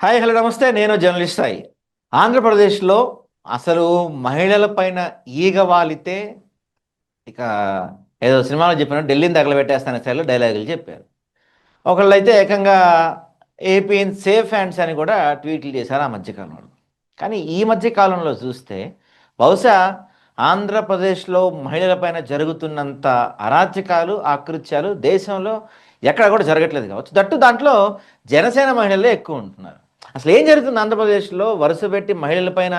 Hi hello నమస్తే. నేను journalist Sai. ఆంధ్రప్రదేశ్లో అసలు మహిళల పైన ఈగ వాలితే ఇక ఏదో సినిమాలో చెప్పినట్టు ఢిల్లీని తగలబెట్టేస్తానే స్టైల్లో డైలాగులు చెప్పారు. ఒకళ్ళైతే ఏకంగా ఏపీ ఇన్ సేఫ్ హ్యాండ్స్ అని కూడా ట్వీట్లు చేశారు ఆ మధ్యకాలంలో. కానీ ఈ మధ్య కాలంలో చూస్తే బహుశా ఆంధ్రప్రదేశ్లో మహిళలపైన జరుగుతున్నంత అరాచకాలు ఆకృత్యాలు దేశంలో ఎక్కడ కూడా జరగట్లేదు కావచ్చు. దట్టు దాంట్లో జనసేన మహిళలే ఎక్కువ ఉంటున్నారు. అసలు ఏం జరుగుతుంది ఆంధ్రప్రదేశ్లో? వరుస పెట్టి మహిళలపైన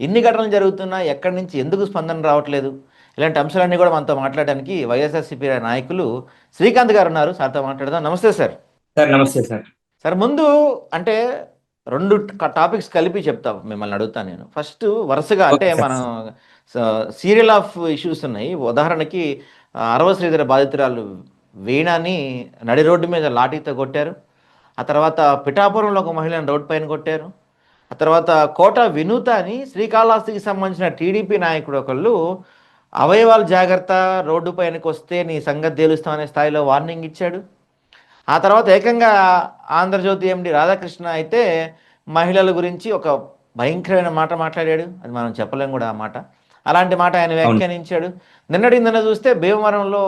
ఇన్ని ఘటనలు జరుగుతున్నా ఎక్కడి నుంచి ఎందుకు స్పందన రావట్లేదు? ఇలాంటి అంశాలన్నీ కూడా మనతో మాట్లాడడానికి వైఎస్ఆర్సీపీ నాయకులు శ్రీకాంత్ గారు ఉన్నారు. సార్తో మాట్లాడదాం. నమస్తే సార్. సార్ నమస్తే సార్. సార్ ముందు అంటే రెండు టాపిక్స్ కలిపి చెప్తా మిమ్మల్ని అడుగుతాను నేను. ఫస్ట్ వరుసగా అంటే ఓకే సార్. మనం సీరియల్ ఆఫ్ ఇష్యూస్ ఉన్నాయి. ఉదాహరణకి అరవ శ్రీధర బాధితురాలు వీణాని నడి రోడ్డు మీద లాఠీతో కొట్టారు. ఆ తర్వాత పిఠాపురంలో ఒక మహిళను రోడ్డు పైన కొట్టారు. ఆ తర్వాత కోట వినూత అని శ్రీకాళహస్తికి సంబంధించిన టీడీపీ నాయకుడు ఒకళ్ళు అవయవాలు జాగ్రత్త, రోడ్డు పైనకి వస్తే నీ సంగతి తేలుస్తామనే స్థాయిలో వార్నింగ్ ఇచ్చాడు. ఆ తర్వాత ఏకంగా ఆంధ్రజ్యోతి ఎండి రాధాకృష్ణ అయితే మహిళల గురించి ఒక భయంకరమైన మాట మాట్లాడాడు. అది మనం చెప్పలేం కూడా ఆ మాట. అలాంటి మాట ఆయన అవును. వ్యాఖ్యానించాడు. నిన్న చూస్తే భీమవరంలో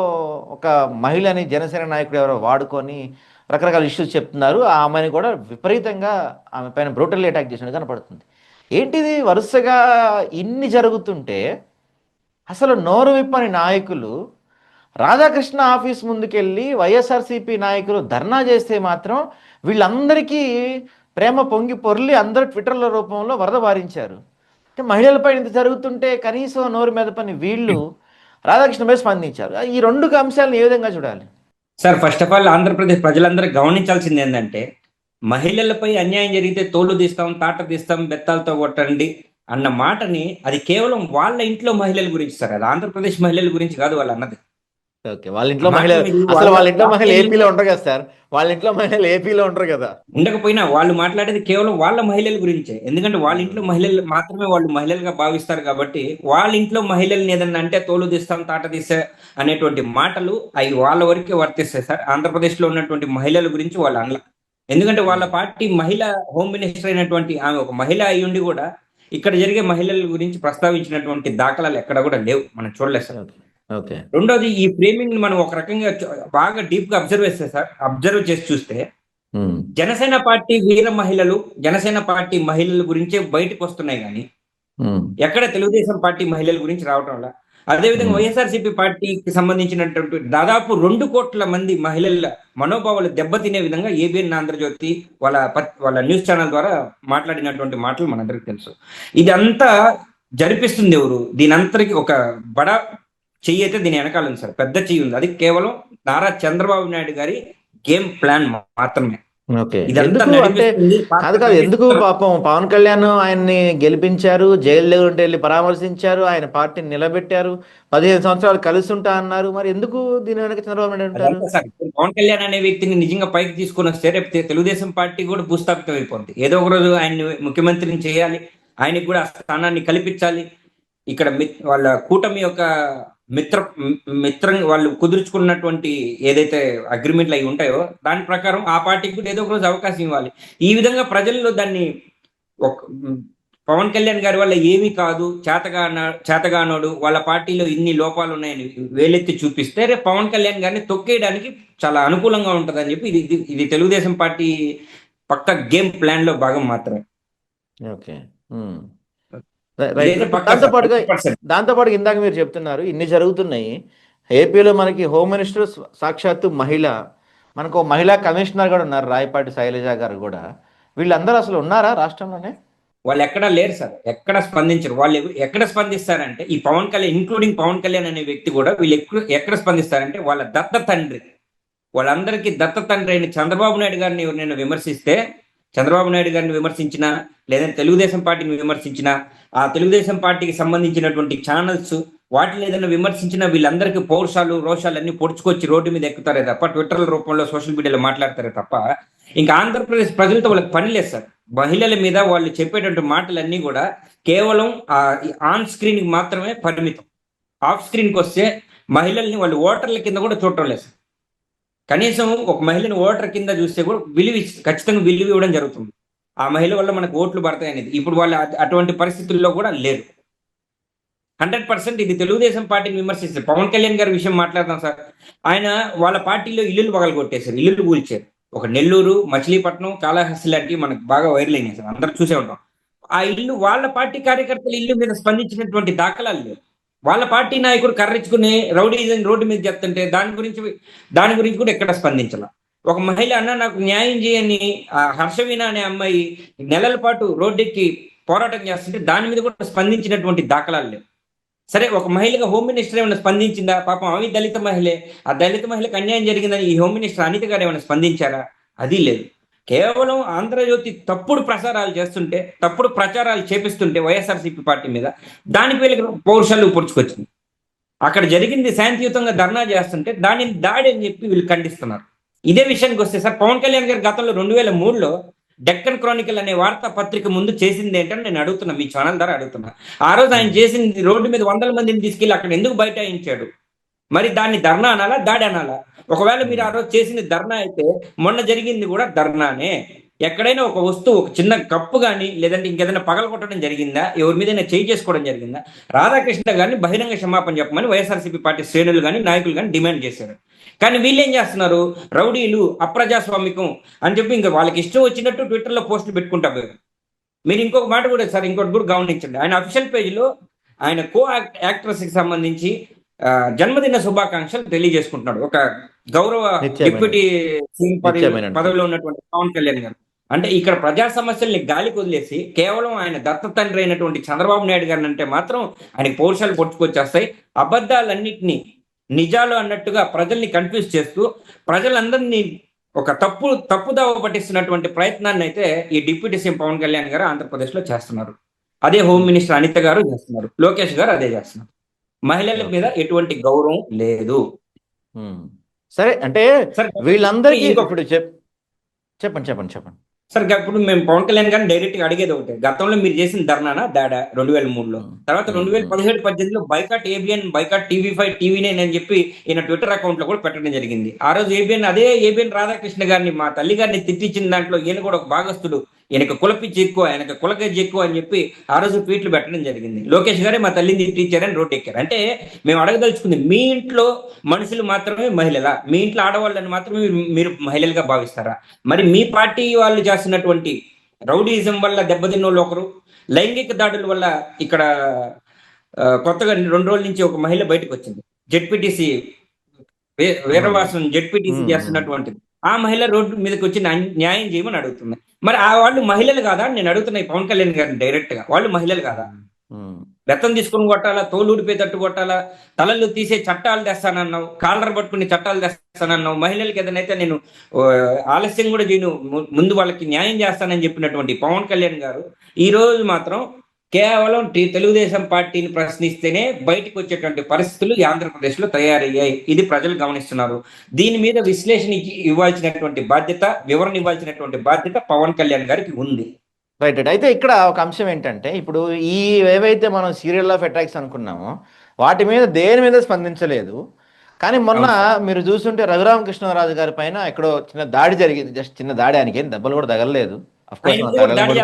ఒక మహిళని జనసేన నాయకుడు ఎవరో వాడుకొని రకరకాల ఇష్యూస్ చెప్తున్నారు. ఆ అమ్మాయిని కూడా విపరీతంగా ఆమె పైన బ్రూటల్లీ అటాక్ చేసినట్టు కనపడుతుంది. ఏంటిది వరుసగా ఇన్ని జరుగుతుంటే అసలు నోరు విప్పని నాయకులు రాధాకృష్ణ ఆఫీస్ ముందుకెళ్ళి వైఎస్ఆర్సీపీ నాయకులు ధర్నా చేస్తే మాత్రం వీళ్ళందరికీ ప్రేమ పొంగి పొర్లి అందరూ ట్విట్టర్ల రూపంలో వరద బారించారు. అంటే మహిళలపై ఇంత జరుగుతుంటే కనీసం నోరు మీద పని వీళ్ళు రాధాకృష్ణ మీద స్పందించారు. ఈ రెండు అంశాలను ఏ విధంగా చూడాలి? Sir first of all Andhra Pradesh ప్రజలందరూ గమనించాల్సింది ఏంటంటే, మహిళలపై అన్యాయం జరిగితే తోళ్లు తీస్తాం, తాట తీస్తాం, బెత్తాలతో కొట్టండి అన్న మాటని అది కేవలం వాళ్ళ ఇంట్లో మహిళల గురించి సార్. అది ఆంధ్రప్రదేశ్ మహిళల గురించి కాదు వాళ్ళు అన్నది. ఓకే, వాళ్ళ ఇంట్లో మాట మహిళ మీరు అసలు వాళ్ళ ఇంట్లో వాళ్ళ మహిళ ఇల్లు ఏపీలో ఉంటారు కదా సార్. వాళ్ళ ఇంట్లో మహిళలు ఏపీలో ఉంటారు కదా. ఉండకపోయినా వాళ్ళు మాట్లాడేది కేవలం వాళ్ళ మహిళల గురించే. ఎందుకంటే వాళ్ళ ఇంట్లో మహిళలు మాత్రమే వాళ్ళు మహిళలుగా భావిస్తారు కాబట్టి, వాళ్ళ ఇంట్లో మహిళల్ని ఏదన్నా అంటే తోలు తీస్తాం, తాట తీసే అనేటువంటి మాటలు అవి వాళ్ళ వరకే వర్తిస్తాయి సార్. ఆంధ్రప్రదేశ్ లో ఉన్నటువంటి మహిళల గురించి వాళ్ళు అనల. ఎందుకంటే వాళ్ళ పార్టీ మహిళ హోమ్ మినిస్టర్ అయినటువంటి ఆమె ఒక మహిళ అయ్యుండి కూడా ఇక్కడ జరిగే మహిళల గురించి ప్రస్తావించినటువంటి దాఖలాలు ఎక్కడ కూడా లేవు, మనం చూడలేదు సార్. ఓకే. ఓకే. రెండోది, ఈ ఫ్రేమింగ్ ని మనం ఒక రకంగా బాగా డీప్ గా అబ్జర్వ్ చేస్తే సార్, అబ్జర్వ్ చేసి చూస్తే ఉమ్. జనసేన పార్టీ వీర మహిళలు, జనసేన పార్టీ మహిళల గురించే బయటకు వస్తున్నాయి కానీ ఉమ్. ఎక్కడ తెలుగుదేశం పార్టీ మహిళల గురించి రావటం వల్ల. అదేవిధంగా ఉమ్. వైఎస్ఆర్సీపీ పార్టీకి సంబంధించినటువంటి దాదాపు 2 కోట్ల మంది మహిళల మనోభావాలు దెబ్బతినే విధంగా ఏబిఎన్ ఆంధ్రజ్యోతి వాళ్ళ న్యూస్ ఛానల్ ద్వారా మాట్లాడినటువంటి మాటలు మనందరికి తెలుసు. ఇదంతా జరిపిస్తుంది ఎవరు? దీని అంతరికి ఒక బడా చెయ్యి అయితే దీని వెనకాల ఉంది సార్, పెద్ద చెయ్యి ఉంది. అది కేవలం నారా చంద్రబాబు నాయుడు గారి గేమ్ ప్లాన్ మాత్రమే. ఓకే. ఇదంతా ఎందుకు అంటే నడిపిస్తుంది కాదు ఎందుకు పాపం పవన్ కళ్యాణ్ ఆయన్ని గెలిపించారు, జైలు దగ్గర ఉంటే వెళ్ళి పరామర్శించారు, ఆయన పార్టీని నిలబెట్టారు, 15 సంవత్సరాలు కలిసి ఉంటా అన్నారు. మరి ఎందుకు దీని వెనక చంద్రబాబు నాయుడు ఉంటారు? అదంతా సార్. ఇప్పుడు పవన్ కళ్యాణ్ అనే వ్యక్తిని నిజంగా పైకి తీసుకొని వస్తే రేపు తెలుగుదేశం పార్టీ కూడా భూస్థాపితం అయిపోతుంది. ఏదో ఒక రోజు ఆయన్ని ముఖ్యమంత్రిని చేయాలి, ఆయనకి కూడా ఆ స్థానాన్ని కల్పించాలి. ఇక్కడ వాళ్ళ కూటమి యొక్క మిత్రం వాళ్ళు కుదుర్చుకున్నటువంటి ఏదైతే అగ్రిమెంట్లు అవి ఉంటాయో దాని ప్రకారం ఆ పార్టీకి కూడా ఏదో ఒక రోజు అవకాశం ఇవ్వాలి. ఈ విధంగా ప్రజల్లో దాన్ని ఒక పవన్ కళ్యాణ్ గారి వల్ల ఏమీ కాదు, చేతగానోడు, వాళ్ళ పార్టీలో ఇన్ని లోపాలు ఉన్నాయని వేలెత్తి చూపిస్తే రేపు పవన్ కళ్యాణ్ గారిని తొక్కేయడానికి చాలా అనుకూలంగా ఉంటుందని చెప్పి ఇది తెలుగుదేశం పార్టీ పక్క గేమ్ ప్లాన్ లో భాగం మాత్రమే. ఓకే. ఇదైతే పక్కా సార్, 100%. దాంతోపాటు ఇందాక మీరు చెప్తున్నారు ఇన్ని జరుగుతున్నాయి. ఏపీలో మనకి హోమ్ మినిస్టర్ సాక్షాత్తు మహిళ, మనకు మహిళా కమిషనర్ కూడా ఉన్నారు, రాయపాటి శైలజ గారు కూడా. వీళ్ళందరూ అసలు ఉన్నారా రాష్ట్రంలోనే? వాళ్ళు ఎక్కడా లేరు సార్, ఎక్కడ స్పందించరు. వాళ్ళు ఎక్కడ స్పందిస్తారంటే ఈ పవన్ కళ్యాణ్, ఇంక్లూడింగ్ పవన్ కళ్యాణ్ అనే వ్యక్తి కూడా వీళ్ళు ఎక్కడ స్పందిస్తారంటే వాళ్ళ దత్త తండ్రి, వాళ్ళందరికీ దత్త తండ్రి అయిన చంద్రబాబు నాయుడు గారిని ఎవరినైనా విమర్శిస్తే, చంద్రబాబు నాయుడు గారిని విమర్శించినా లేదంటే తెలుగుదేశం పార్టీని విమర్శించినా, ఆ తెలుగుదేశం పార్టీకి సంబంధించినటువంటి ఛానల్స్ వాటిని ఏదైనా విమర్శించినా వీళ్ళందరికీ పౌరుషాలు రోషాలు అన్ని పొడుచుకొచ్చి రోడ్డు మీద ఎక్కుతారే తప్ప, ట్విట్టర్ల రూపంలో సోషల్ మీడియాలో మాట్లాడతారే తప్ప ఇంకా ఆంధ్రప్రదేశ్ ప్రజలతో వాళ్ళకి పని లేదు సార్. మహిళల మీద వాళ్ళు చెప్పేటువంటి మాటలన్నీ కూడా కేవలం ఆన్ స్క్రీన్ కి మాత్రమే పరిమితం. ఆఫ్ స్క్రీన్ కి వస్తే మహిళల్ని వాళ్ళు ఓటర్ల కింద కూడా చూడటం లేదు సార్. కనీసం ఒక మహిళని ఓటర్ కింద చూస్తే కూడా ఖచ్చితంగా విలువ ఇవ్వడం జరుగుతుంది. ఆ మహిళ వల్ల మనకు ఓట్లు పడతాయి అనేది. ఇప్పుడు వాళ్ళు అటువంటి పరిస్థితుల్లో కూడా లేరు. 100% ఇది తెలుగుదేశం పార్టీని విమర్శిస్తారు. పవన్ కళ్యాణ్ గారి విషయం మాట్లాడదాం సార్. ఆయన వాళ్ళ పార్టీలో ఇల్లులు పగలగొట్టేశారు, ఇల్లులు కూల్చారు. ఒక నెల్లూరు, మచిలీపట్నం, కాళహస్తి లాంటివి మనకు బాగా వైరల్ అయినాయి సార్, అందరూ చూసే ఉంటాం. ఆ ఇల్లు వాళ్ళ పార్టీ కార్యకర్తల ఇల్లు మీద స్పందించినటువంటి దాఖలాలు లేవు. వాళ్ళ పార్టీ నాయకుడు కర్రించుకుని రౌడీజం రోడ్డు మీద చెప్తుంటే దాని గురించి కూడా ఎక్కడ స్పందించాల. ఒక మహిళ అన్న నాకు న్యాయం చేయని హర్షవీణ అనే అమ్మాయి నెలల పాటు రోడ్డెక్కి పోరాటం చేస్తుంటే దాని మీద కూడా స్పందించినటువంటి దాఖలాలు లేవు. సరే, ఒక మహిళగా హోమ్ మినిస్టర్ ఏమైనా స్పందించిందా? పాపం ఆమె దళిత మహిళే, ఆ దళిత మహిళకు అన్యాయం జరిగిందని ఈ హోమ్ మినిస్టర్ అనిత గారు ఏమైనా స్పందించారా? అది లేదు. కేవలం ఆంధ్రజ్యోతి తప్పుడు ప్రసారాలు చేస్తుంటే, తప్పుడు ప్రచారాలు చేపిస్తుంటే వైఎస్ఆర్సీపీ పార్టీ మీద, దానికి వీళ్ళకి పౌరుషాలు పొడుచుకొచ్చింది. అక్కడ జరిగింది శాంతియుతంగా ధర్నా చేస్తుంటే దానిని దాడి అని చెప్పి వీళ్ళు ఖండిస్తున్నారు. ఇదే విషయానికి వస్తే సార్, పవన్ కళ్యాణ్ గారి గతంలో 2003లో డెక్కన్ క్రానికల్ అనే వార్తా పత్రిక ముందు చేసింది ఏంటని నేను అడుగుతున్నా, మీ ఛానల్ ద్వారా అడుగుతున్నా. ఆ రోజు ఆయన చేసింది రోడ్డు మీద 100 మందిని తీసుకెళ్లి అక్కడ ఎందుకు బైఠాయించాడు? మరి దాన్ని ధర్నా అనాలా, దాడి అనాలా? ఒకవేళ మీరు ఆ రోజు చేసింది ధర్నా అయితే మొన్న జరిగింది కూడా ధర్నానే. ఎక్కడైనా ఒక వస్తువు, ఒక చిన్న కప్పు కానీ లేదంటే ఇంకేదైనా పగలగొట్టడం జరిగిందా? ఎవరి మీదైనా చేయి చేసుకోవడం జరిగిందా? రాధాకృష్ణ గారిని బహిరంగ క్షమాపణ చెప్పమని వైఎస్ఆర్సీపీ పార్టీ శ్రేణులు కానీ నాయకులు కానీ డిమాండ్ చేశారు. కానీ వీళ్ళు ఏం చేస్తున్నారు? రౌడీలు, అప్రజాస్వామికం అని చెప్పి ఇంకా వాళ్ళకి ఇష్టం వచ్చినట్టు ట్విట్టర్లో పోస్టులు పెట్టుకుంటారు. మీరు ఇంకొక మాట కూడా సార్, ఇంకోటి కూడా గమనించండి. ఆయన అఫీషియల్ పేజీలో ఆయన యాక్ట్రెస్కి సంబంధించి జన్మదిన శుభాకాంక్షలు తెలియజేసుకుంటున్నాడు, ఒక గౌరవ డిప్యూటీ సీఎం పదవిలో ఉన్నటువంటి పవన్ కళ్యాణ్ గారు. అంటే ఇక్కడ ప్రజా సమస్యల్ని గాలికి వదిలేసి కేవలం ఆయన దత్త తండ్రి అయినటువంటి చంద్రబాబు నాయుడు గారిని అంటే మాత్రం ఆయనకి పౌరుషాలు పొట్టుకొచ్చేస్తాయి. అబద్ధాలన్నింటినీ నిజాలు అన్నట్టుగా ప్రజల్ని కన్ఫ్యూజ్ చేస్తూ ప్రజలందరినీ ఒక తప్పుదావ పట్టిస్తున్నటువంటి ప్రయత్నాన్ని అయితే ఈ డిప్యూటీ సీఎం పవన్ కళ్యాణ్ గారు ఆంధ్రప్రదేశ్లో చేస్తున్నారు. అదే హోమ్ మినిస్టర్ అనిత గారు చేస్తున్నారు, లోకేష్ గారు అదే చేస్తున్నారు. మహిళల మీద ఎటువంటి గౌరవం లేదు. సరే, అంటే వీళ్ళందరికీ ఇప్పుడు చెప్పండి. సార్, ఇప్పుడు మేము పవన్ కళ్యాణ్ గారిని డైరెక్ట్ గా అడిగేది ఒకటే, గతంలో మీరు చేసిన ధర్నానా దాడా 2003లో, తర్వాత 2017-18లో boycott ABN, boycott TV5, TV9 అని చెప్పి ఈయన ట్విట్టర్ అకౌంట్ లో కూడా పెట్టడం జరిగింది. ఆ రోజు ఏబిఎన్ రాధాకృష్ణ గారిని, మా తల్లి గారిని తిట్టించిన దాంట్లో ఈయన కూడా ఒక భాగస్తుడు, ఈయనకు కులపిచ్చి ఎక్కువ, ఆయనకు కులగజ్జి ఎక్కువ అని చెప్పి ఆ రోజు ట్వీట్లు పెట్టడం జరిగింది. లోకేష్ గారే మా తల్లిని తిట్టించారని రోడ్డు ఎక్కారు. అంటే మేము అడగదలుచుకుంది, మీ ఇంట్లో మనుషులు మాత్రమే మహిళలా? మీ ఇంట్లో ఆడవాళ్ళని మాత్రమే మీరు మహిళలుగా భావిస్తారా? మరి మీ పార్టీ వాళ్ళు చేస్తున్నటువంటి రౌడీజం వల్ల దెబ్బతిన్న వాళ్ళు ఒకరు, లైంగిక దాడుల వల్ల ఇక్కడ కొత్తగా 2 రోజుల నుంచి ఒక మహిళ బయటకు వచ్చింది, జెడ్పీటీసీ వీరవాసం జెడ్పీటీసీ చేస్తున్నటువంటిది. ఆ మహిళ రోడ్డు మీదకి వచ్చి న్యాయం చేయమని అడుగుతుంది. మరి ఆ వాళ్ళు మహిళలు కాదా అని నేను అడుగుతున్నాయి పవన్ కళ్యాణ్ గారిని డైరెక్ట్ గా. వాళ్ళు మహిళలు కాదా? రక్తం తీసుకుని కొట్టాలా, తోలు ఊడిపోయి తట్టు కొట్టాలా, తలలు తీసే చట్టాలు తెస్తానన్నావు, కాలర్ పట్టుకుని చట్టాలు తెస్తానన్నావు. మహిళలకి ఏదైతే నేను ఆలస్యం కూడా చేయను, ముందు వాళ్ళకి న్యాయం చేస్తానని చెప్పినటువంటి పవన్ కళ్యాణ్ గారు ఈ రోజు మాత్రం కేవలం తెలుగుదేశం పార్టీని ప్రశ్నిస్తేనే బయటకు వచ్చేటువంటి పరిస్థితులు ఈ ఆంధ్రప్రదేశ్ లో తయారయ్యాయి. ఇది ప్రజలు గమనిస్తున్నారు. దీని మీద విశ్లేషణ ఇవ్వాల్సినటువంటి బాధ్యత, వివరణ ఇవ్వాల్సినటువంటి బాధ్యత పవన్ కళ్యాణ్ గారికి ఉంది. రైట్. అయితే ఇక్కడ ఒక అంశం ఏంటంటే, ఇప్పుడు ఈ ఏవైతే మనం సీరియల్ ఆఫ్ అటాక్స్ అనుకున్నామో వాటి మీద దేని మీద స్పందించలేదు. కానీ మొన్న మీరు చూస్తుంటే రఘురామకృష్ణరాజు గారి పైన ఎక్కడో చిన్న దాడి జరిగింది. జస్ట్ చిన్న దాడి, ఆయనకి ఏం దెబ్బలు కూడా తగలలేదు.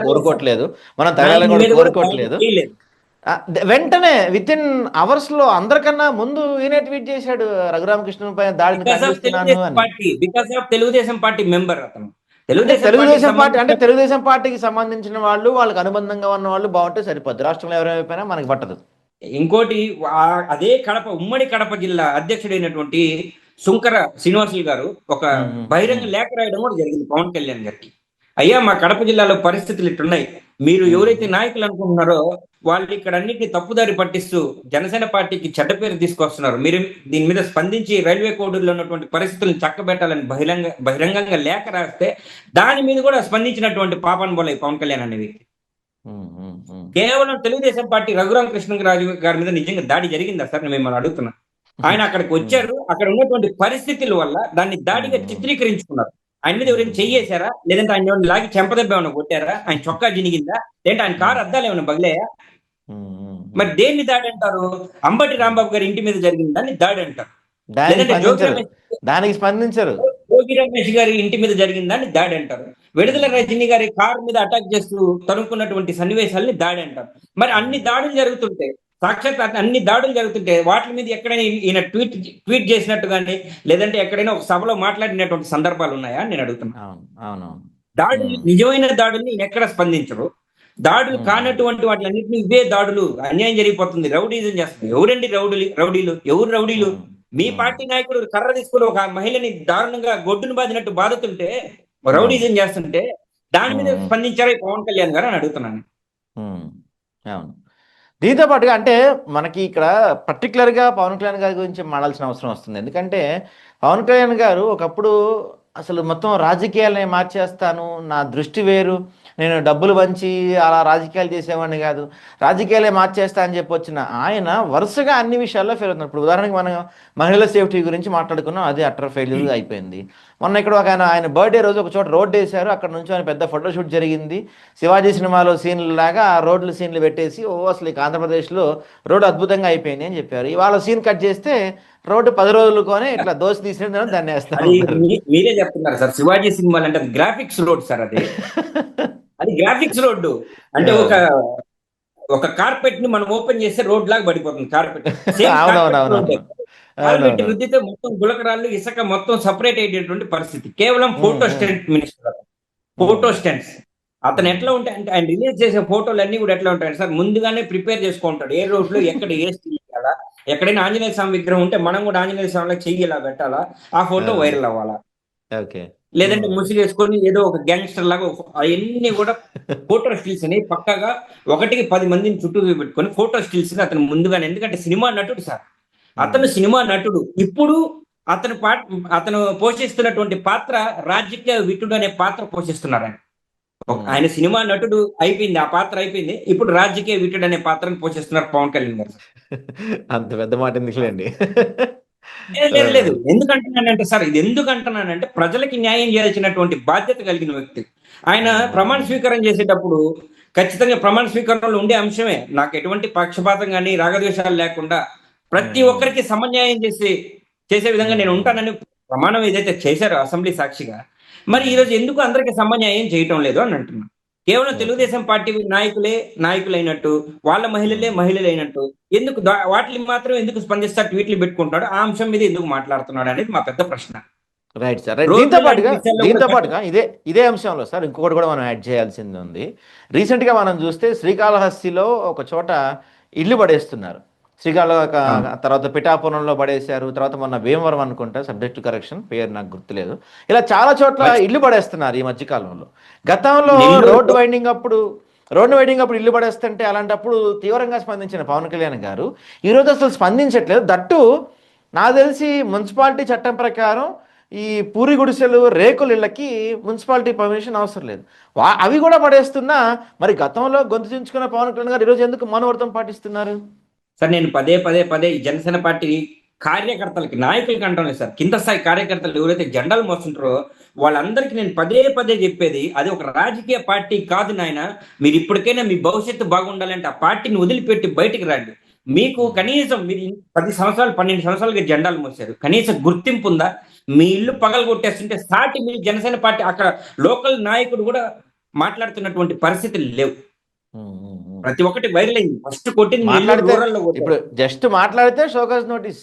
కోరుకోవట్లేదు, మనం తగలని కూడా కోరుకోవట్లేదు. వెంటనే విత్ ఇన్ అవర్స్ లో అందరికన్నా ముందు ఈయన ట్వీట్ చేశాడు, రఘురామకృష్ణ పైన దాడిని ఖండిస్తున్నాను అని. తెలుగుదేశం పార్టీ మెంబర్ అతను. తెలుగుదేశం పార్టీ అంటే తెలుగుదేశం పార్టీకి సంబంధించిన వాళ్ళు, వాళ్ళకి అనుబంధంగా ఉన్న వాళ్ళు బాగుంటే సరిపోద్ది. రాష్ట్రంలో ఎవరైపోయినా మనకి పట్టదు. ఇంకోటి, అదే ఉమ్మడి కడప జిల్లా అధ్యక్షుడైనటువంటి శుంకర శ్రీనివాసులు గారు ఒక బహిరంగ లేఖ రాయడం కూడా జరిగింది పవన్ కళ్యాణ్ గారికి. అయ్యా, మా కడప జిల్లాలో పరిస్థితులు ఇట్టున్నాయి, మీరు ఎవరైతే నాయకులు అనుకుంటున్నారో వాళ్ళు ఇక్కడ అన్నింటినీ తప్పుదారి పట్టిస్తూ జనసేన పార్టీకి చెడ్డ పేరు తీసుకొస్తున్నారు. మీరు దీని మీద స్పందించి రైల్వే కోడూరులో ఉన్నటువంటి పరిస్థితులను చక్కబెట్టాలని బహిరంగంగా లేఖ రాస్తే దాని మీద కూడా స్పందించినటువంటి పాపన్ బోలే పవన్ కళ్యాణ్ అనే వ్యక్తి. కేవలం తెలుగుదేశం పార్టీ రఘురామకృష్ణరాజు గారి మీద నిజంగా దాడి జరిగిందా సార్? నేను మిమ్మల్ని అడుగుతున్నా. ఆయన అక్కడికి వచ్చారు, అక్కడ ఉన్నటువంటి పరిస్థితుల వల్ల దాన్ని దాడిగా చిత్రీకరించుకున్నారు. ఆయన మీద ఎవరైనా చెయ్యేశారా? లేదంటే ఆయన ఏమైనా లాగి చెంపదెబ్బ ఏమైనా కొట్టారా? ఆయన చొక్కా జినిగిందా? లేదంటే ఆయన కారు అద్దాలు ఏమైనా బగిలాయా? మరి దేన్ని దాడి అంటారు? అంబటి రాంబాబు గారి ఇంటి మీద జరిగిన దాన్ని దాడి అంటారు. లేదంటే దానికి స్పందించారు. జోగి రమేష్ గారి ఇంటి మీద జరిగిన దాన్ని దాడి అంటారు. విడుదల రజనీ గారి కారు మీద అటాక్ చేస్తూ తనుకున్నటువంటి సన్నివేశాలని దాడి అంటారు. మరి అన్ని దాడులు జరుగుతుంటే, సాక్షాత్ అన్ని దాడులు జరుగుతుంటే వాటి మీద ఎక్కడైనా ఈయన ట్వీట్ చేసినట్టు కానీ, లేదంటే ఎక్కడైనా ఒక సభలో మాట్లాడినటువంటి సందర్భాలు ఉన్నాయా అని నేను అడుగుతున్నాను. అవును, అవునవును. దాడులు, నిజమైన దాడుల్ని ఈయన ఎక్కడ స్పందించరు. దాడులు కానటువంటి వాటిలన్నింటినీ ఇవే దాడులు, అన్యాయం జరిగిపోతుంది, రౌడీజం చేస్తుంది. ఎవరండి రౌడీలు? ఎవరు రౌడీలు? మీ పార్టీ నాయకుడు కర్ర తీసుకుని ఒక మహిళని దారుణంగా గొడ్డును బాదినట్టు బాదుతుంటే, రౌడీజం చేస్తుంటే దాని మీద స్పందించారా ఈ పవన్ కళ్యాణ్ గారు అని అడుగుతున్నాను. అవును. దీంతో పాటుగా అంటే మనకి ఇక్కడ పర్టికులర్గా పవన్ కళ్యాణ్ గారి గురించి మాట్లాడాల్సిన అవసరం వస్తుంది. ఎందుకంటే పవన్ కళ్యాణ్ గారు ఒకప్పుడు అసలు మొత్తం రాజకీయాలనే మార్చేస్తాను, నా దృష్టి వేరు, నేను డబ్బులు పంచి అలా రాజకీయాలు చేసేవాడిని కాదు, రాజకీయాలే మార్చేస్తా అని చెప్పి వచ్చిన ఆయన వరుసగా అన్ని విషయాల్లో ఫెయిల్ అవుతున్నారు. ఇప్పుడు ఉదాహరణకి మనం మహిళల సేఫ్టీ గురించి మాట్లాడుకున్నాం, అది అటర్ ఫెయిల్యూర్ అయిపోయింది. మొన్న ఇక్కడ ఒక ఆయన బర్త్డే రోజు ఒక చోట రోడ్డు వేశారు, అక్కడ నుంచి ఆయన పెద్ద ఫోటోషూట్ జరిగింది. శివాజీ సినిమాలో సీన్లు లాగా ఆ రోడ్లు సీన్లు పెట్టేసి అసలు ఇక ఆంధ్రప్రదేశ్లో రోడ్డు అద్భుతంగా అయిపోయింది అని చెప్పారు. ఇవాళ సీన్ కట్ చేస్తే రోడ్డు 10 రోజులకోనే ఇట్లా దోశ తీసిన దాన్ని వేస్తారు. మీరే చెప్తున్నారు సార్, శివాజీ సినిమాలు అంటే గ్రాఫిక్స్ రోడ్ సార్, అది గ్రాఫిక్స్ రోడ్డు. అంటే ఒక కార్పెట్ ని మనం ఓపెన్ చేస్తే రోడ్ లాగా పడిపోతుంది కార్పెట్. కార్పెట్ రుద్దితే మొత్తం గులకరాళ్ళు, ఇసుక మొత్తం సపరేట్ అయ్యేటటువంటి పరిస్థితి. కేవలం photo stent minister, photo stents. అతను ఎట్లా ఉంటాయి అంటే, ఆయన రిలీజ్ చేసే ఫోటోలు అన్ని కూడా ఎట్లా ఉంటాయి సార్, ముందుగానే ప్రిపేర్ చేసుకుంటాడు. ఏ రోడ్ లో ఎక్కడ ఏ స్టిల్ చేయాలా, ఎక్కడైనా ఆంజనేయ స్వామి విగ్రహం ఉంటే మనం కూడా ఆంజనేయ స్వామిలో చెయ్యి ఇలా పెట్టాలా, ఆ ఫోటో వైరల్ అవ్వాలా, లేదంటే ముసుగు వేసుకొని ఏదో ఒక గ్యాంగ్స్టర్ లాగా అవన్నీ కూడా ఫోటో స్టిల్స్ అని పక్కగా 1కి 10 మందిని చుట్టూ పెట్టుకొని ఫోటో స్టిల్స్ అతను ముందుగానే, ఎందుకంటే సినిమా నటుడు సార్, అతను సినిమా నటుడు. ఇప్పుడు అతను పోషిస్తున్నటువంటి పాత్ర రాజకీయ విటుడు అనే పాత్ర పోషిస్తున్నారు. ఆయన సినిమా నటుడు అయిపోయింది, ఆ పాత్ర అయిపోయింది. ఇప్పుడు రాజకీయ విటుడు అనే పాత్రను పోషిస్తున్నారు పవన్ కళ్యాణ్ గారు. అంత పెద్ద మాట ఎందుకులేండి. లేదు, ఎందుకంటున్నానంటే సార్, ఇది ఎందుకంటున్నానంటే ప్రజలకి న్యాయం చేయాల్సినటువంటి బాధ్యత కలిగిన వ్యక్తి ఆయన. ప్రమాణ స్వీకారం చేసేటప్పుడు ఖచ్చితంగా ప్రమాణ స్వీకారంలో ఉండే అంశమే, నాకు ఎటువంటి పక్షపాతం కానీ రాగద్వేషాలు లేకుండా ప్రతి ఒక్కరికి సమన్యాయం చేసే విధంగా నేను ఉంటానని ప్రమాణం ఏదైతే చేశారో అసెంబ్లీ సాక్షిగా, మరి ఈరోజు ఎందుకు అందరికి సమన్యాయం చేయటం లేదు అని అంటున్నాను. కేవలం తెలుగుదేశం పార్టీ నాయకులైనట్టు, వాళ్ళ మహిళలైనట్టు ఎందుకు వాటిని మాత్రం ఎందుకు స్పందిస్తా ట్వీట్లు పెట్టుకుంటాడు, ఆ అంశం మీద ఎందుకు మాట్లాడుతున్నాడు అనేది మా పెద్ద ప్రశ్న. Right sir. దీంతో పాటుగా ఇదే అంశంలో సార్ ఇంకొకటి కూడా మనం యాడ్ చేయాల్సింది ఉంది. రీసెంట్గా మనం చూస్తే శ్రీకాళహస్తిలో ఒక చోట ఇల్లు పడేస్తున్నారు. తర్వాత పిఠాపురంలో పడేశారు, తర్వాత మొన్న భీమవరం అనుకుంటా, సబ్జెక్ట్ కరెక్షన్, పేరు నాకు గుర్తులేదు. ఇలా చాలా చోట్ల ఇల్లు పడేస్తున్నారు ఈ మధ్యకాలంలో. గతంలో రోడ్డు వైండింగ్ అప్పుడు ఇల్లు పడేస్తుంటే అలాంటప్పుడు తీవ్రంగా స్పందించిన పవన్ కళ్యాణ్ గారు ఈరోజు అసలు స్పందించట్లేదు. దట్టు నాకు తెలిసి మున్సిపాలిటీ చట్టం ప్రకారం ఈ పూరి గుడిసెలు రేకుల ఇళ్ళకి మున్సిపాలిటీ పర్మిషన్ అవసరం లేదు, అవి కూడా పడేస్తున్నా మరి గతంలో గొంతు చించుకున్న పవన్ కళ్యాణ్ గారు ఈరోజు ఎందుకు మౌనవ్రతం పాటిస్తున్నారు? సార్, నేను పదే ఈ జనసేన పార్టీ కార్యకర్తలకి, నాయకులకి అంటాను సార్, కింద స్థాయి కార్యకర్తలు ఎవరైతే జెండాలు మోస్తుంటారో వాళ్ళందరికీ నేను పదే చెప్పేది, అది ఒక రాజకీయ పార్టీ కాదు నాయన. మీరు ఇప్పటికైనా మీ భవిష్యత్తు బాగుండాలంటే ఆ పార్టీని వదిలిపెట్టి బయటికి రండి. మీకు కనీసం మీరు 10 సంవత్సరాలు 12 సంవత్సరాలుగా జెండాలు మోసారు, కనీసం గుర్తింపు ఉందా? మీ ఇల్లు పగలు కొట్టేస్తుంటే సాటి మీ జనసేన పార్టీ అక్కడ లోకల్ నాయకుడు కూడా మాట్లాడుతున్నటువంటి పరిస్థితులు లేవు. ప్రతి ఒక్కటి వైరల్ అయింది. ఫస్ట్ కొట్టింది ఇప్పుడు జస్ట్ మాట్లాడితే షోకాజ్ నోటీస్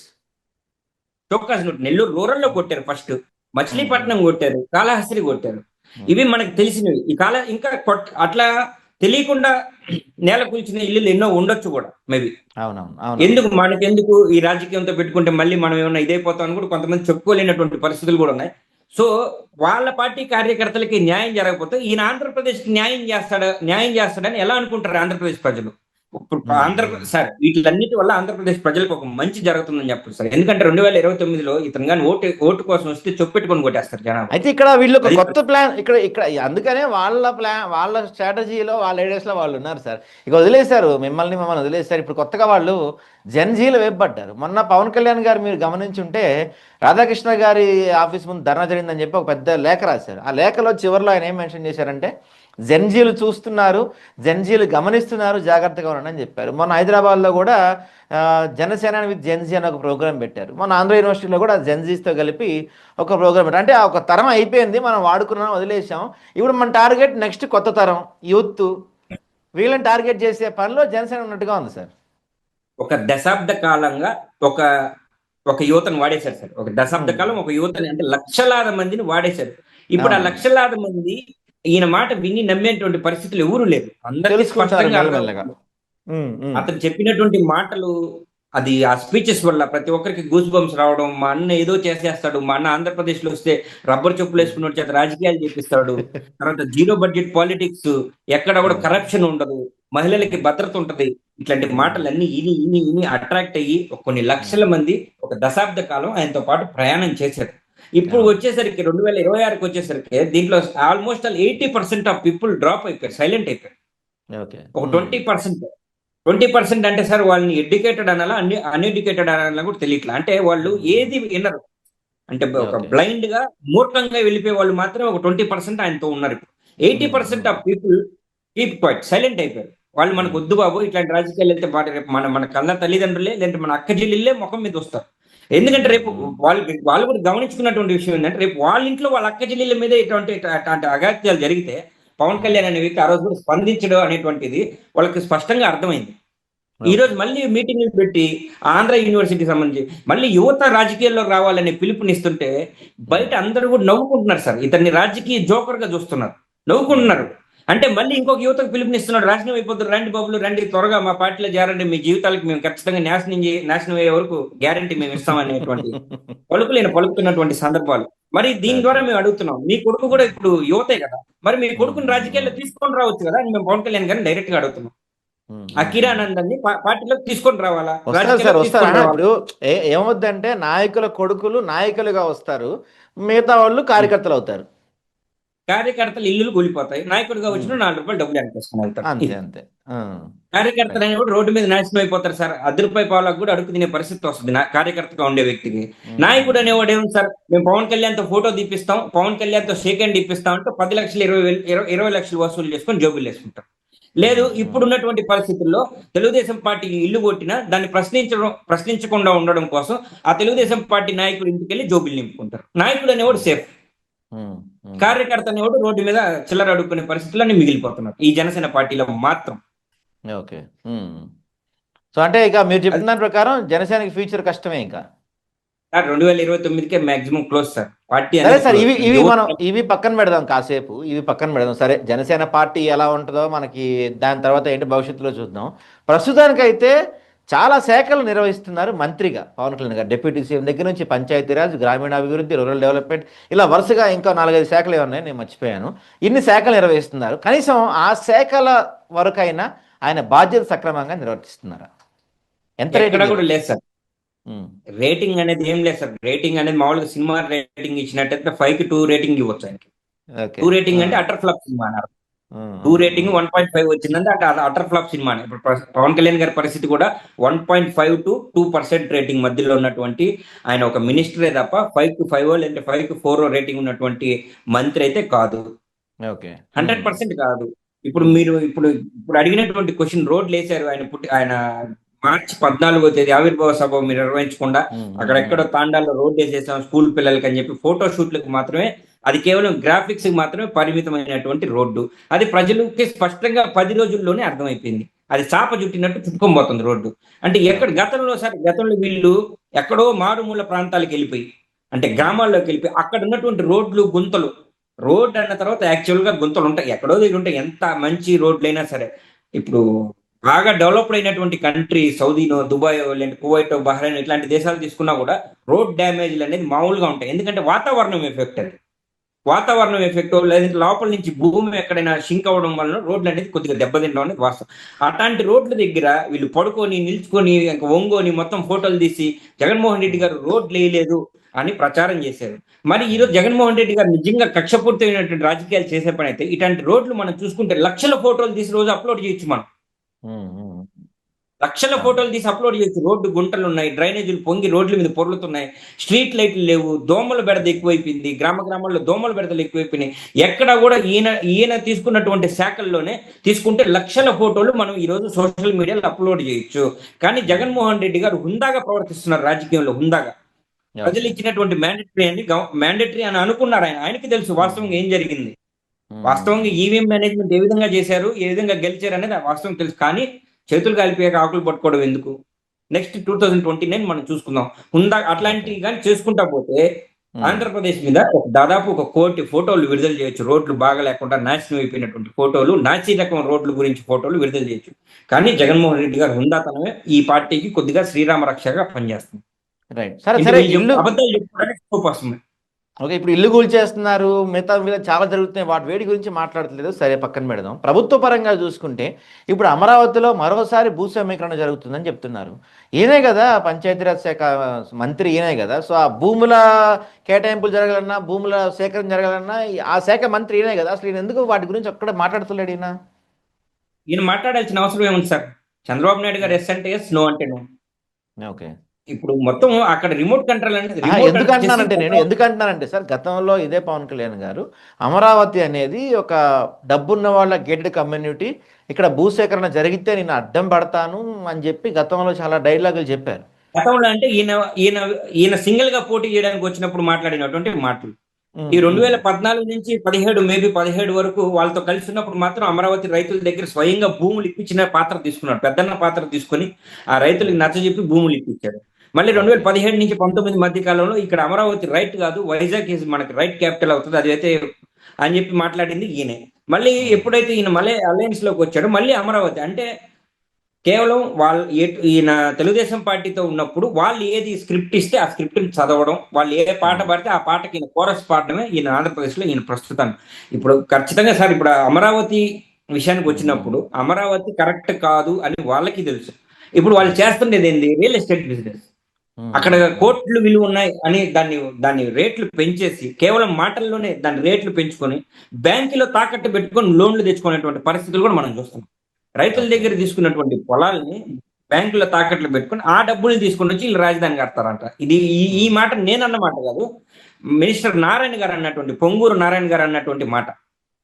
నెల్లూరు రూరల్ లో కొట్టారు, ఫస్ట్ మచిలీపట్నం కొట్టారు, కాళహస్తి కొట్టారు. ఇవి మనకు తెలిసినవి. ఇంకా అట్లా తెలియకుండా నేల కూల్చిన ఇల్లు ఎన్నో ఉండొచ్చు కూడా మేబీ. మనకెందుకు ఈ రాజకీయంతో పెట్టుకుంటే మళ్ళీ మనం ఏమన్నా ఇదైపోతామని కూడా కొంతమంది చెప్పుకోలేనటువంటి పరిస్థితులు కూడా ఉన్నాయి. సో వాళ్ళ పార్టీ కార్యకర్తలకి న్యాయం జరగకపోతే ఈయన ఆంధ్రప్రదేశ్కి న్యాయం చేస్తాడని ఎలా అనుకుంటారు ఆంధ్రప్రదేశ్ ప్రజలు? సార్, వీటిలన్నిటి వల్ల ఆంధ్రప్రదేశ్ ప్రజలకు ఒక మంచి జరుగుతుందని చెప్పారు సార్. ఎందుకంటే 2029లో ఇతను కానీ ఓటు కోసం వస్తే చొప్పెట్టుకొని కొట్టేస్తారు జనాలు. అయితే ఇక్కడ వీళ్ళు ఒక కొత్త ప్లాన్ ఇక్కడ అందుకనే వాళ్ళ స్ట్రాటజీలో వాళ్ళ ఐడియాస్ లో వాళ్ళు ఉన్నారు సార్. ఇక వదిలేశారు, మమ్మల్ని వదిలేశారు. ఇప్పుడు కొత్తగా వాళ్ళు జెన్జీలు వేపబడ్డారు. మొన్న పవన్ కళ్యాణ్ గారు మీరు గమనించుంటే రాధాకృష్ణ గారి ఆఫీస్ ముందు ధర్నా జరిగిందని చెప్పి ఒక పెద్ద లేఖ రాశారు. ఆ లేఖలో చివరిలో ఆయన ఏం మెన్షన్ చేశారంటే, జెన్జీలు చూస్తున్నారు, జెన్జీలు గమనిస్తున్నారు, జాగ్రత్తగా ఉండండి అని చెప్పారు. మొన్న హైదరాబాద్లో కూడా జనసేన విత్ జెన్జీ అని ఒక ప్రోగ్రాం పెట్టారు. మన ఆంధ్ర యూనివర్సిటీలో కూడా జెన్జీస్తో కలిపి ఒక ప్రోగ్రాం పెట్టారు. అంటే ఆ ఒక తరం అయిపోయింది, మనం వాడుకున్నాం, వదిలేసాం. ఇప్పుడు మన టార్గెట్ నెక్స్ట్ కొత్త తరం యూత్, వీళ్ళని టార్గెట్ చేసే పనిలో జనసేన ఉన్నట్టుగా ఉంది సార్. ఒక దశాబ్ద కాలంగా ఒక ఒక యువతను వాడేశారు సార్. ఒక దశాబ్ద కాలం ఒక యువతని, అంటే లక్షలాది మందిని వాడేశారు. ఇప్పుడు ఆ లక్షలాది మంది ఈయన మాట విని నమ్మేటువంటి పరిస్థితులు ఎవరు లేరు. అందరికీ స్పష్టంగా మెల్లమెల్లగా. అతను చెప్పినటువంటి మాటలు, అది ఆ స్పీచెస్ వల్ల ప్రతి ఒక్కరికి గూస్ బంప్స్ రావడం. మా అన్న ఏదో చేసేస్తాడు, మా అన్న ఆంధ్రప్రదేశ్ లో వస్తే రబ్బర్ చెప్పులు వేసుకున్న చేత రాజకీయాలు చేపిస్తాడు, తర్వాత జీరో బడ్జెట్ పాలిటిక్స్, ఎక్కడ కూడా కరప్షన్ ఉండదు, మహిళలకి భద్రత ఉంటది, ఇట్లాంటి మాటలన్నీ ఇని ఇని ఇని అట్రాక్ట్ అయ్యి కొన్ని లక్షల మంది ఒక దశాబ్ద కాలం ఆయనతో పాటు ప్రయాణం చేశారు. ఇప్పుడు వచ్చేసరికి 2026కి వచ్చేసరికి దీంట్లో ఆల్మోస్ట్ 80% ఆఫ్ పీపుల్ డ్రాప్ అయిపోయారు, సైలెంట్ అయిపోయారు. ఒక 20% అంటే సార్ వాళ్ళని ఎడ్యుకేటెడ్ అనాలా అన్ఎడ్యుకేటెడ్ అనాలా కూడా తెలియట్లా. అంటే వాళ్ళు ఏది వినరు, అంటే ఒక బ్లైండ్ గా మూర్ఖంగా వెళ్ళిపోయే వాళ్ళు మాత్రం ఒక 20% ఆయనతో ఉన్నారు. ఇప్పుడు 80% of people keep quiet, silent అయిపోయారు. వాళ్ళు మనకు వద్దు బాబు, ఇట్లాంటి రాజకీయాలు వెళ్తే రేపు మన కన్న తల్లిదండ్రులే లేదంటే మన అక్క చెల్లెళ్ళే ముఖం మీద వస్తారు. ఎందుకంటే రేపు వాళ్ళు కూడా గమనించుకున్నటువంటి విషయం ఏంటంటే, రేపు వాళ్ళ ఇంట్లో వాళ్ళ అక్క చెల్లెళ్ళ మీద ఇటువంటి అగాత్యాలు జరిగితే పవన్ కళ్యాణ్ అనే వ్యక్తి ఆ రోజు కూడా స్పందించడం అనేటువంటిది వాళ్ళకి స్పష్టంగా అర్థమైంది. ఈ రోజు మళ్ళీ మీటింగ్లు పెట్టి ఆంధ్ర యూనివర్సిటీ సంబంధించి మళ్ళీ యువత రాజకీయాల్లో రావాలనే పిలుపునిస్తుంటే బయట అందరూ కూడా నవ్వుకుంటున్నారు సార్. ఇతన్ని రాజకీయ జోకర్ గా చూస్తున్నారు, నవ్వుకుంటున్నారు. అంటే మళ్ళీ ఇంకొక యువతకు పిలుపునిస్తున్నాడు, నాశనం అయిపోతారు, రండి బాబులు రండి, త్వరగా మా పార్టీలో చేరండి, మీ జీవితాలకు మేము ఖచ్చితంగా నాశనం అయ్యే వరకు గ్యారంటీ మేము ఇస్తామనేటువంటి పలుకులు ఈయన పలుకుతున్నటువంటి సందర్భాలు. మరి దీని ద్వారా మేము అడుగుతున్నాం, మీ కొడుకు కూడా ఇప్పుడు యువతే కదా, మరి మీ కొడుకుని రాజకీయాల్లో తీసుకొని రావచ్చు కదా అని మేము పవన్ కళ్యాణ్ గారిని డైరెక్ట్ గా అడుగుతున్నాం. ఆ కిరానందాన్ని పార్టీలోకి తీసుకొని రావాలా? ఇప్పుడు ఏమవుద్దంటే నాయకుల కొడుకులు నాయకులుగా వస్తారు, మిగతా వాళ్ళు కార్యకర్తలు అవుతారు. కార్యకర్తలు ఇల్లులు కూలిపోతాయి, నాయకుడిగా వచ్చిన 4 రూపాయలు డబ్బులు అనిపిస్తున్నాయి. అంతే. కార్యకర్తలు అని కూడా రోడ్డు మీద నాశనం అయిపోతారు సార్. ₹10 పావులకు కూడా అడుగు తినే పరిస్థితి వస్తుంది కార్యకర్తగా ఉండే వ్యక్తికి. నాయకుడు అనేవాడు ఏమి సార్, మేము పవన్ కళ్యాణ్ తో ఫోటో తీపిస్తాం, పవన్ కళ్యాణ్ తో షేక్ హ్యాండ్ ఇప్పిస్తాం అంటే 10 లక్షలు 20 లక్షలు వసూలు చేసుకొని జోబులు వేసుకుంటారు. లేదు, ఇప్పుడున్నటువంటి పరిస్థితుల్లో తెలుగుదేశం పార్టీ ఇల్లు కొట్టినా దాన్ని ప్రశ్నించకుండా ఉండడం కోసం ఆ తెలుగుదేశం పార్టీ నాయకుడు ఇంటికి వెళ్ళి జోబులు నింపుకుంటారు. నాయకుడు అనేవాడు సేఫ్, కార్యకర్త అనేవాడు రోడ్డు మీద చిల్లర అడుక్కునే పరిస్థితులన్నీ మిగిలిపోతున్నారు ఈ జనసేన పార్టీలో మాత్రం. ఓకే, సో అంటే ఇక మీరు చెప్పిన దాని ప్రకారం జనసేనకి ఫ్యూచర్ కష్టమే ఇంకా 2029కే మాక్సిమం క్లోజ్ సార్ పార్టీ. సరే సార్, ఇవి పక్కన పెడదాం, కాసేపు ఇవి పక్కన పెడదాం. సరే, జనసేన పార్టీ ఎలా ఉంటుందో మనకి దాని తర్వాత ఏంటి భవిష్యత్తులో చూద్దాం. ప్రస్తుతానికైతే చాలా శాఖలు నిర్వహిస్తున్నారు మంత్రిగా పవన్ కళ్యాణ్ గారు. డిప్యూటీ సీఎం దగ్గర నుంచి పంచాయతీరాజ్, గ్రామీణాభివృద్ధి, రూరల్ డెవలప్మెంట్, ఇలా వరుసగా ఇంకా 4-5 శాఖలు ఏమన్నాయి, నేను మర్చిపోయాను. ఇన్ని శాఖలు నిర్వహిస్తున్నారు. కనీసం ఆ శాఖల వరకైనా ఆయన బాధ్యత సక్రమంగా నిర్వర్తిస్తున్నారా? ఎంత రేటింగ్ కూడా లేదు సార్. రేటింగ్ అనేది ఏం లేదు సార్. రేటింగ్ అనేది మామూలుగా సినిమా రేటింగ్ ఇచ్చినట్టయితే 5కి 2 రేటింగ్ ఇవ్వచ్చు ఆయనకి. 2 రేటింగ్ అంటే అటర్ ఫ్లాప్ సినిమా అన్నారు. 2 రేటింగ్ 1.5 వచ్చిందంటే అటర్ ఫ్లాప్ సినిమా. ఇప్పుడు పవన్ కళ్యాణ్ గారి పరిస్థితి కూడా 1.5 to 2% రేటింగ్ మధ్యలో ఉన్నటువంటి ఆయన ఒక మినిస్టరే తప్ప 5 to 5 లేదంటే 5 to 4 రేటింగ్ ఉన్నటువంటి మంత్రి అయితే కాదు. 100% కాదు. ఇప్పుడు మీరు ఇప్పుడు అడిగినటువంటి క్వశ్చన్, రోడ్లు వేసారు ఆయన మార్చి 14వ తేదీ ఆవిర్భావ సభ మీరు నిర్వహించకుండా అక్కడెక్కడో తాండాల్లో రోడ్ వేసేసాం స్కూల్ పిల్లలకి అని చెప్పి ఫోటో షూట్లకు మాత్రమే, అది కేవలం గ్రాఫిక్స్ మాత్రమే పరిమితమైనటువంటి రోడ్డు. అది ప్రజలకి స్పష్టంగా 10 రోజుల్లోనే అర్థమైపోయింది. అది చాప చుట్టినట్టు చుట్టుకోబోతుంది రోడ్డు. అంటే గతంలో వీళ్ళు ఎక్కడో మారుమూల ప్రాంతాలకు వెళ్ళిపోయి, అంటే గ్రామాల్లోకి వెళ్ళిపోయి అక్కడ ఉన్నటువంటి రోడ్లు గుంతలు, రోడ్ అన్న తర్వాత యాక్చువల్ గా గుంతలు ఉంటాయి, ఎక్కడో దగ్గర ఉంటాయి. ఎంత మంచి రోడ్లైనా సరే, ఇప్పుడు బాగా డెవలప్డ్ అయినటువంటి కంట్రీ సౌదీనో, దుబాయో, లేదంటే కువైటో, బహ్రెయిన్ ఇట్లాంటి దేశాలు తీసుకున్నా కూడా రోడ్ డ్యామేజ్లు అనేది మామూలుగా ఉంటాయి. ఎందుకంటే వాతావరణం ఎఫెక్ట్ లేదంటే లోపల నుంచి భూమి ఎక్కడైనా షింక్ అవ్వడం వలన రోడ్లు అనేది కొద్దిగా దెబ్బతింటం అనేది వాస్తవం. అట్లాంటి రోడ్ల దగ్గర వీళ్ళు పడుకొని, నిల్చుకొని, ఒంగోని మొత్తం ఫోటోలు తీసి జగన్మోహన్ రెడ్డి గారు రోడ్లు వేయలేదు అని ప్రచారం చేశారు. మరి ఈరోజు జగన్మోహన్ రెడ్డి గారు నిజంగా కక్షపూర్తమైనటువంటి రాజకీయాలు చేసే పని అయితే ఇట్లాంటి రోడ్లు మనం చూసుకుంటే లక్షల ఫోటోలు తీసి రోజు అప్లోడ్ చేయొచ్చు మనం. లక్షల ఫోటోలు తీసి అప్లోడ్ చేయొచ్చు. రోడ్డు గుంటలు ఉన్నాయి, డ్రైనేజీలు పొంగి రోడ్ల మీద పొర్లుతున్నాయి, స్ట్రీట్ లైట్లు లేవు, దోమల బెడద ఎక్కువైపోయింది, గ్రామాల్లో దోమల బెడదలు ఎక్కువైపోయినాయి. ఎక్కడ కూడా ఈయన తీసుకున్నటువంటి శాఖల్లోనే తీసుకుంటే లక్షల ఫోటోలు మనం ఈ రోజు సోషల్ మీడియాలో అప్లోడ్ చేయొచ్చు. కానీ జగన్మోహన్ రెడ్డి గారు హుందాగా ప్రవర్తిస్తున్నారు రాజకీయంలో, హుందాగా. ప్రజలు ఇచ్చినటువంటి మ్యాండేటరీ అని అనుకున్నారు. ఆయనకి తెలుసు వాస్తవంగా ఏం జరిగింది. వాస్తవంగా ఈవీఎం మేనేజ్మెంట్ ఏ విధంగా చేశారు, ఏ విధంగా గెలిచారు అనేది వాస్తవం తెలుసు. కానీ చేతులు కాలిపోయాక ఆకులు పట్టుకోవడం ఎందుకు? నెక్స్ట్ 2029 మనం చూసుకుందాం. అట్లాంటివి కానీ చేసుకుంటా పోతే ఆంధ్రప్రదేశ్ మీద దాదాపు 1 కోటి ఫోటోలు విడుదల చేయొచ్చు. రోడ్లు బాగా లేకుండా నాశనం అయిపోయినటువంటి ఫోటోలు, నాసి రకం రోడ్ల గురించి ఫోటోలు విడుదల చేయొచ్చు. కానీ జగన్మోహన్ రెడ్డి గారు హుందాతనమే ఈ పార్టీకి కొద్దిగా శ్రీరామ రక్షగా పనిచేస్తుంది. రైట్. సరే అబద్ధాలు చెప్పుకోవడానికి స్కోప్ వస్తుంది. ఓకే, ఇప్పుడు ఇల్లు కూల్చేస్తున్నారు, మిగతా మీద చాలా జరుగుతున్నాయి, వాటి వేడి గురించి మాట్లాడట్లేదు. సరే, పక్కన పెడదాం. ప్రభుత్వ పరంగా చూసుకుంటే ఇప్పుడు అమరావతిలో మరోసారి భూ సమీకరణ జరుగుతుందని చెప్తున్నారు. ఈయనే కదా పంచాయతీరాజ్ శాఖ మంత్రి, ఈయనే కదా. సో ఆ భూముల కేటాయింపులు జరగాలన్నా, భూముల సేకరణ జరగాలన్నా ఆ శాఖ మంత్రి ఈయనే కదా. అసలు ఈయన ఎందుకు వాటి గురించి ఒక్కడ మాట్లాడుతున్నాడు? ఈయన మాట్లాడాల్సిన అవసరం ఏముంది సార్? చంద్రబాబు నాయుడు గారు ఎస్ అంటే ఎస్, నో అంటే నో. ఓకే, ఇప్పుడు మొత్తం అక్కడ రిమోట్ కంట్రోల్ అనేది ఎందుకంటున్నానంటే సార్, గతంలో ఇదే పవన్ కళ్యాణ్ గారు అమరావతి అనేది ఒక డబ్బున్న వాళ్ళ గేటెడ్ కమ్యూనిటీ, ఇక్కడ భూసేకరణ జరిగితే నేను అడ్డం పడతాను అని చెప్పి గతంలో చాలా డైలాగులు చెప్పారు. గతంలో అంటే ఈయన సింగిల్ గా పోటీ చేయడానికి వచ్చినప్పుడు మాట్లాడినటువంటి మాటలు. ఈ 2014 నుంచి 17 మేబీ 17 వరకు వాళ్ళతో కలిసి ఉన్నప్పుడు మాత్రం అమరావతి రైతుల దగ్గర స్వయంగా భూములు ఇప్పించిన పాత్ర తీసుకున్నాడు. పెద్దన్న పాత్ర తీసుకొని ఆ రైతులకు నచ్చజెప్పి భూములు ఇప్పించాడు. మళ్ళీ 2017 నుంచి 19 మధ్య కాలంలో ఇక్కడ అమరావతి రైట్ కాదు, వైజాగ్ మనకి రైట్ క్యాపిటల్ అవుతుంది, అది అయితే అని చెప్పి మాట్లాడింది ఈయనే. మళ్ళీ ఎప్పుడైతే ఈయన మళ్ళీ అలయన్స్ లోకి వచ్చాడో మళ్ళీ అమరావతి అంటే కేవలం ఈయన తెలుగుదేశం పార్టీతో ఉన్నప్పుడు వాళ్ళు ఏది స్క్రిప్ట్ ఇస్తే ఆ స్క్రిప్ట్ చదవడం, వాళ్ళు ఏ పాట పాడితే ఆ పాటకి ఈయన కోరస్ పాడడమే ఈయన ఆంధ్రప్రదేశ్లో ఈయన ప్రస్తుతం. ఇప్పుడు ఖచ్చితంగా సార్, ఇప్పుడు అమరావతి విషయానికి వచ్చినప్పుడు అమరావతి కరెక్ట్ కాదు అని వాళ్ళకి తెలుసు. ఇప్పుడు వాళ్ళు చేస్తుండేది ఏంది? Real estate business. అక్కడ కోట్లు విలువ ఉన్నాయి అని దాన్ని రేట్లు పెంచేసి కేవలం మాటల్లోనే దాని రేట్లు పెంచుకొని బ్యాంకులో తాకట్టు పెట్టుకొని లోన్లు తెచ్చుకునేటువంటి పరిస్థితులు కూడా మనం చూస్తున్నాం. రైతుల దగ్గర తీసుకున్నటువంటి పొలాల్ని బ్యాంకులో తాకట్లు పెట్టుకుని ఆ డబ్బులు తీసుకుని వచ్చి వీళ్ళు రాజధాని కడతారంట. ఇది ఈ మాట నేనన్నమాట కాదు, మినిస్టర్ నారాయణ గారు అన్నటువంటి, పొంగూరు నారాయణ గారు అన్నటువంటి మాట.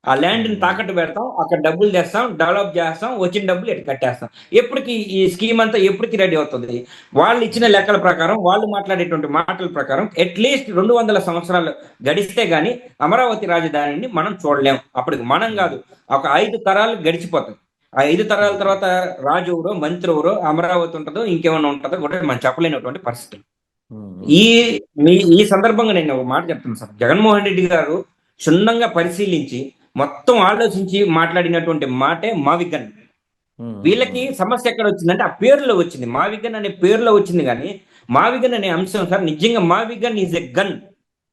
ఆ ల్యాండ్ని తాకట్టు పెడతాం, అక్కడ డబ్బులు తెస్తాం, డెవలప్ చేస్తాం, వచ్చిన డబ్బులు ఎటు కట్టేస్తాం. ఎప్పటికి ఈ స్కీమ్ అంతా ఎప్పటికి రెడీ అవుతుంది? వాళ్ళు ఇచ్చిన లెక్కల ప్రకారం, వాళ్ళు మాట్లాడేటువంటి మాటల ప్రకారం అట్లీస్ట్ 200 సంవత్సరాలు గడిస్తే గానీ అమరావతి రాజధానిని మనం చూడలేం. అప్పటికి మనం కాదు, ఒక 5 తరాలు గడిచిపోతాయి. ఆ 5 తరాల తర్వాత రాజు ఎవరో, మంత్రి ఎవరో, అమరావతి ఉంటుందో ఇంకేమన్నా ఉంటుందో కూడా మనం చెప్పలేనటువంటి పరిస్థితులు. ఈ సందర్భంగా నేను ఒక మాట చెప్తున్నాను సార్. జగన్మోహన్ రెడ్డి గారు క్షుణ్ణంగా పరిశీలించి మొత్తం ఆలోచించి మాట్లాడినటువంటి మాటే మావిగన్. వీళ్ళకి సమస్య ఎక్కడ వచ్చిందంటే ఆ పేరులో వచ్చింది. మావిగన్ అనే పేరులో వచ్చింది. కానీ మావిగన్ అనే అంశం సార్, నిజంగా మావిగన్ ఈజ్ ఎ గన్,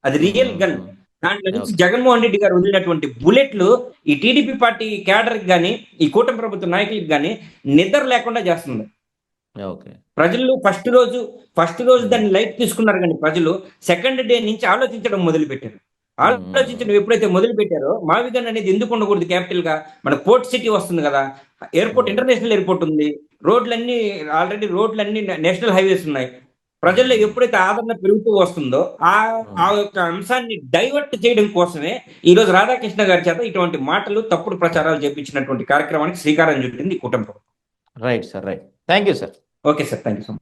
అది రియల్ గన్. దాంట్లో నుంచి జగన్మోహన్ రెడ్డి గారు వదిలినటువంటి బుల్లెట్లు ఈ టీడీపీ పార్టీ క్యాడర్కి కానీ, ఈ కూటమి ప్రభుత్వ నాయకులకి కానీ నిద్ర లేకుండా చేస్తుంది. ప్రజలు ఫస్ట్ రోజు దాన్ని లైట్ తీసుకున్నారు, కానీ ప్రజలు సెకండ్ డే నుంచి ఆలోచించడం మొదలు పెట్టారు. ఆలోచించడం ఎప్పుడైతే మొదలు పెట్టారో, మావిగన్ అనేది ఎందుకు ఉండకూడదు క్యాపిటల్ గా? మన పోర్ట్ సిటీ వస్తుంది కదా, ఎయిర్పోర్ట్, ఇంటర్నేషనల్ ఎయిర్పోర్ట్ ఉంది, ఆల్రెడీ రోడ్లన్నీ నేషనల్ హైవేస్ ఉన్నాయి. ప్రజల్లో ఎప్పుడైతే ఆదరణ పెరుగుతూ వస్తుందో ఆ యొక్క అంశాన్ని డైవర్ట్ చేయడం కోసమే ఈ రోజు రాధాకృష్ణ గారి చేత ఇటువంటి మాటలు, తప్పుడు ప్రచారాలు చేపించినటువంటి కార్యక్రమానికి శ్రీకారం చుట్టింది ఈ కూటమి ప్రభుత్వం. Right sir, right. Thank you sir. Okay sir, thank you so much.